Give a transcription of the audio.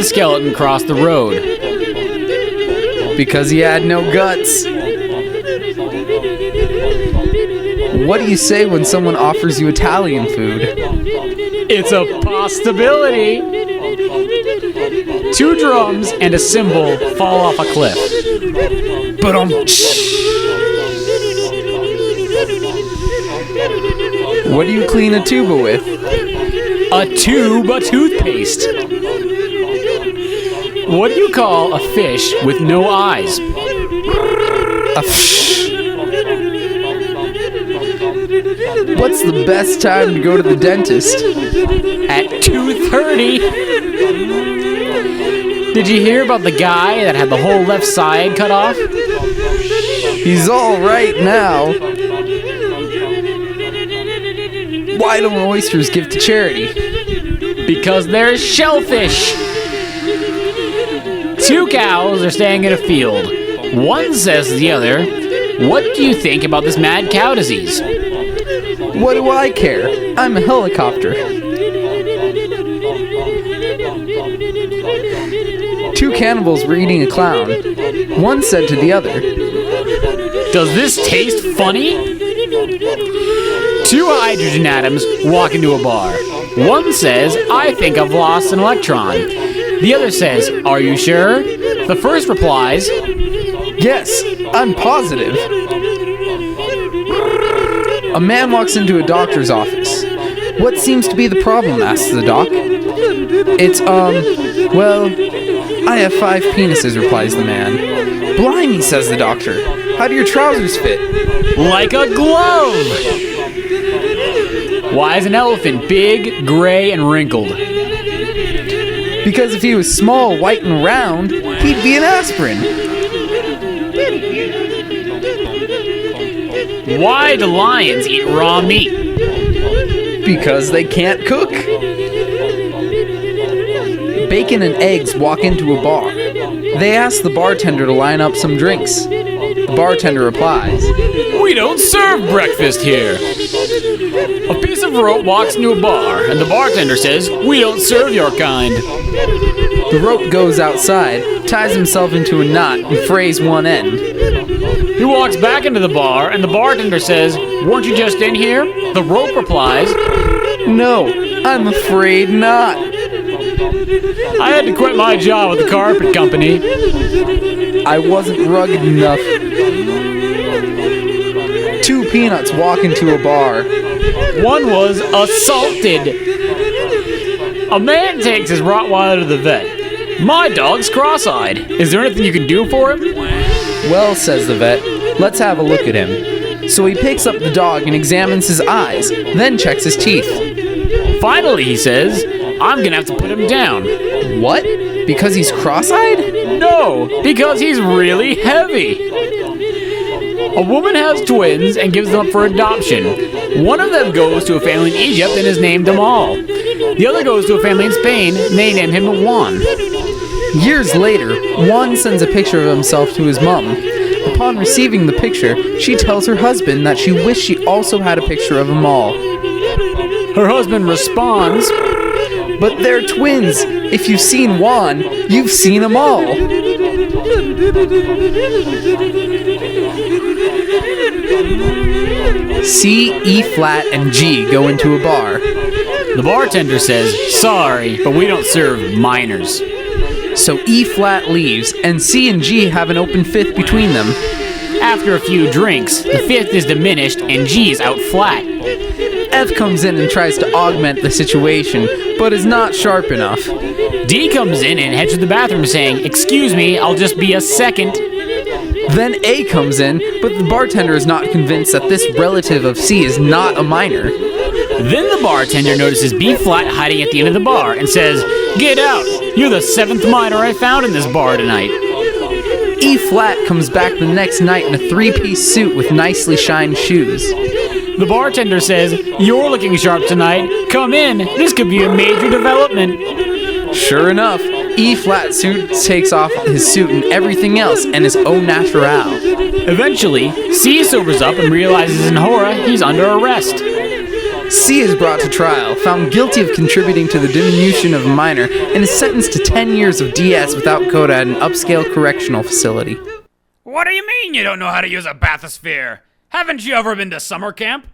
the skeleton cross the road? Because he had no guts. What do you say when someone offers you Italian food? It's a possibility. 2 drums and a cymbal fall off a cliff. What do you clean a tuba with? A tube of toothpaste. What do you call a fish with no eyes? A What's the best time to go to the dentist? At 2:30. Did you hear about the guy that had the whole left side cut off? He's all right now. Why don't oysters give to charity? Because they're shellfish. 2 cows are staying in a field. One says to the other, "What do you think about this mad cow disease?" What do I care? I'm a helicopter. 2 cannibals were eating a clown. One said to the other, "Does this taste funny?" 2 hydrogen atoms walk into a bar. One says, "I think I've lost an electron." The other says, "Are you sure?" The first replies, "Yes, I'm positive." A man walks into a doctor's office. "What seems to be the problem?" asks the doc. "It's, well, I have 5 penises," replies the man. "Blimey," says the doctor. "How do your trousers fit?" "Like a glove." Why is an elephant big, gray, and wrinkled? Because if he was small, white, and round, he'd be an aspirin. Why do lions eat raw meat? Because they can't cook. Bacon and eggs walk into a bar. They ask the bartender to line up some drinks. The bartender replies, "We don't serve breakfast here." A piece of rope walks into a bar, and the bartender says, "We don't serve your kind." The rope goes outside, ties himself into a knot, and frays one end. He walks back into the bar, and the bartender says, "Weren't you just in here?" The rope replies, "No, I'm afraid not." "I had to quit my job with the carpet company." "I wasn't rugged enough." 2 peanuts walk into a bar. One was assaulted. A man takes his Rottweiler to the vet. "My dog's cross-eyed. Is there anything you can do for him?" "Well," says the vet, "let's have a look at him." So he picks up the dog and examines his eyes, then checks his teeth. Finally, he says, "I'm gonna have to put him down." "What? Because he's cross-eyed?" "No, because he's really heavy." A woman has twins and gives them up for adoption. One of them goes to a family in Egypt and is named Amal. The other goes to a family in Spain and they name him Juan. Years later, Juan sends a picture of himself to his mom. Upon receiving the picture, she tells her husband that she wished she also had a picture of Amal. Her husband responds, "But they're twins. If you've seen Juan, you've seen Amal." C, E flat, and G go into a bar. The bartender says, "Sorry, but we don't serve minors." So E flat leaves, and C and G have an open fifth between them. After a few drinks, the fifth is diminished and G is out flat. F comes in and tries to augment the situation, but is not sharp enough. D comes in and heads to the bathroom saying, "Excuse me, I'll just be a second." Then A comes in, but the bartender is not convinced that this relative of C is not a minor. Then the bartender notices B flat hiding at the end of the bar and says, "Get out! You're the 7th minor I found in this bar tonight." E flat comes back the next night in a 3-piece suit with nicely shined shoes. The bartender says, "You're looking sharp tonight. Come in. This could be a major development." Sure enough, E flat suit takes off his suit and everything else and is au naturel. Eventually, C sobers up and realizes in horror he's under arrest. C is brought to trial, found guilty of contributing to the diminution of a minor, and is sentenced to 10 years of DS without quota at an upscale correctional facility. What do you mean you don't know how to use a bathysphere? Haven't you ever been to summer camp?